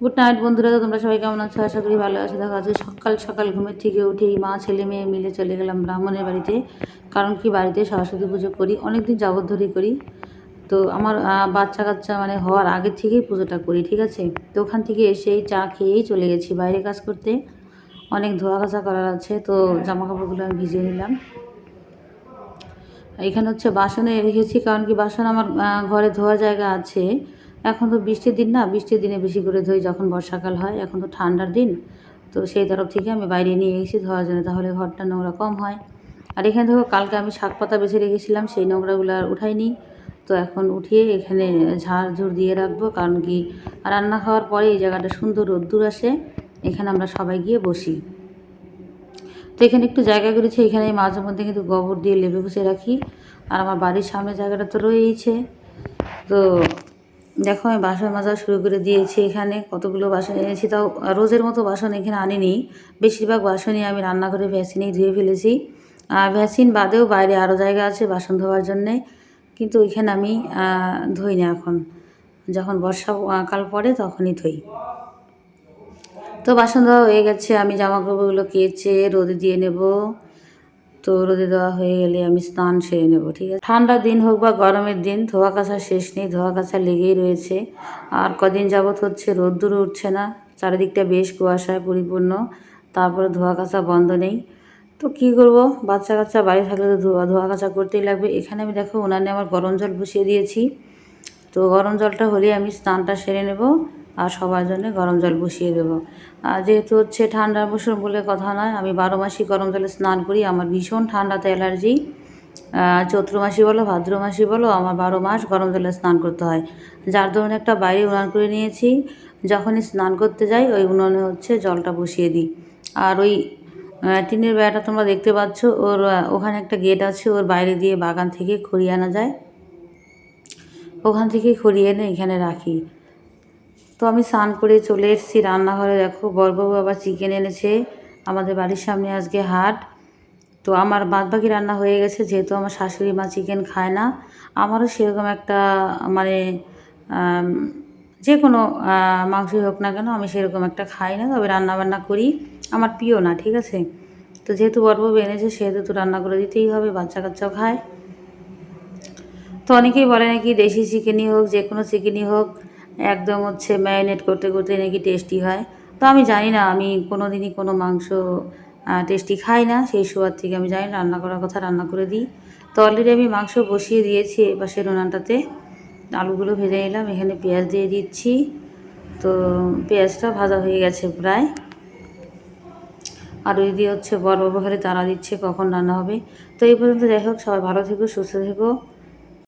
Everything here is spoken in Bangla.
গুড নাইট বন্ধুরা, তো তোমরা সবাই কেমন আছো? আশা করি ভালো আছো। দেখো আজকে সকাল সকাল ঘুমের থেকে উঠেই মা ছেলে মেয়ে মিলে চলে গেলাম ব্রাহ্মণের বাড়িতে। কারণ কি, বাড়িতে সরস্বতী পুজো করি, অনেক দিন যাবত ধরেই করি। তো আমার বাচ্চা কাচ্চা মানে হওয়ার আগের থেকেই পুজোটা করি, ঠিক আছে। তো ওখান থেকে এসেই চা খেয়েই চলে গেছি বাইরে কাজ করতে। অনেক ধোয়া কাচা করার আছে, তো জামা কাপড়গুলো আমি ভিজিয়ে নিলাম। এখানে হচ্ছে বাসনে রেখেছি, কারণ কি বাসন আমার ঘরে ধোয়ার জায়গা আছে। এখন তো বৃষ্টির দিন না, বৃষ্টির দিনে বেশি করে ধুই যখন বর্ষাকাল হয়। এখন তো ঠান্ডার দিন, তো সেই তরফ থেকে আমি বাইরে নিয়ে গেছি ধোয়ার জন্য, তাহলে ঘরটা নোংরা কম হয়। আর এখানে দেখো কালকে আমি শাক পাতা বেছে রেখেছিলাম, সেই নোংরাগুলো আর উঠাইনি। তো এখন উঠিয়ে এখানে ঝাড় দিয়ে রাখবো, কারণ কি রান্না খাওয়ার পরে এই জায়গাটা সুন্দর রোদ্দুর আসে, এখানে আমরা সবাই গিয়ে বসি। তো এখানে একটু জায়গা করেছি, এখানে মাঝে মধ্যে কিন্তু গোবর দিয়ে লেপে বসে রাখি। আর আমার বাড়ির সামনে জায়গাটা তো রয়েইছে। তো দেখো আমি বাসন মাজা শুরু করে দিয়েছি। এখানে কতগুলো বাসন এনেছি, তাও রোজের মতো বাসন এখানে আনিনি। বেশিরভাগ বাসনই আমি রান্নাঘরে ভ্যাসিনেই ধুয়ে ফেলেছি। আর ভ্যাসিন বাদেও বাইরে আরও জায়গা আছে বাসন ধোয়ার জন্যে, কিন্তু ওইখানে আমি ধুই না এখন। যখন বর্ষাকাল পড়ে তখনই ধুই। তো বাসন ধোয়া হয়ে গেছে, আমি জামা কাপড়গুলো কেচে রোদে দিয়ে নেব। তো রোদে দেওয়া হয়ে গেলে আমি স্নান সেরে নেব, ঠিক আছে। ঠান্ডার দিন হোক বা গরমের দিন, ধোয়া কাচা শেষ নেই, ধোয়া কাচা লেগেই রয়েছে। আর কদিন যাবৎ হচ্ছে রোদ্দুর উঠছে না, চারিদিকটা বেশ কুয়াশায় পরিপূর্ণ, তারপরে ধোয়া কাচা বন্ধ নেই। তো কী করব, বাচ্চা কাচ্চা বাড়ি থাকলে তো ধোয়া কাচা করতেই লাগবে। এখানে আমি দেখো উনানে আমার গরম জল বসিয়ে দিয়েছি। তো গরম জলটা হলে আমি স্নানটা সেরে নেব, আর সবার জন্য গরম জল বসিয়ে দেবো। আর যেহেতু হচ্ছে ঠান্ডার মৌসুম বলে কথা নয়, আমি 12 মাসই গরম জলে স্নান করি। আমার ভীষণ ঠান্ডাতে অ্যালার্জি। চৈত্র মাসই বলো ভাদ্র মাসই বলো, আমার 12 মাস গরম জলে স্নান করতে হয়। যার ধরুন একটা বাইরে উনান করে নিয়েছি, যখনই স্নান করতে যাই ওই উনুনে হচ্ছে জলটা বসিয়ে দিই। আর ওই টিনের বেড়াটা তোমরা দেখতে পাচ্ছ, ওর ওখানে একটা গেট আছে, ওর বাইরে দিয়ে বাগান থেকে খড়ি আনা যায়, ওখান থেকে খড়ি এনে এখানে রাখি। তো আমি স্নান করে চলে এসেছি রান্নাঘরে। দেখো বড়বাবু আবার চিকেন এনেছে, আমাদের বাড়ির সামনে আজকে হাট। তো আমার বাদবাকি রান্না হয়ে গেছে, যেহেতু আমার শাশুড়ি মা চিকেন খায় না। আমারও সেরকম একটা মানে যে কোনো মাংসই হোক না কেন, আমি সেরকম একটা খাই না, তবে রান্নাবান্না করি, আমার প্রিয় না, ঠিক আছে। তো যেহেতু বড়বাবু এনেছে সেহেতু তো রান্না করে দিতেই হবে, বাচ্চা কাচ্চাও খায়। তো অনেকেই বলে নাকি দেশি চিকেনই হোক, যে কোনো চিকেনই হোক, একদম হচ্ছে ম্যারিনেট করতে করতে নাকি টেস্টি হয়। তো আমি জানি না, আমি কোনো দিনই কোনো মাংস টেস্টি খাই না, সেই সুবাদ থেকে আমি জানি রান্না করার কথা রান্না করে দিই। তো অলরেডি আমি মাংস বসিয়ে দিয়েছি এপাশের উনানটাতে। আলুগুলো ভেজে নিলাম, এখানে পেঁয়াজ দিয়ে দিচ্ছি। তো পেঁয়াজটা ভাজা হয়ে গেছে প্রায়। আর ওই দিয়ে হচ্ছে বড়বাবু খালি তাড়া দিচ্ছে কখন রান্না হবে। তো এই পর্যন্ত যাই হোক, সবাই ভালো থেকো, সুস্থ থেকো।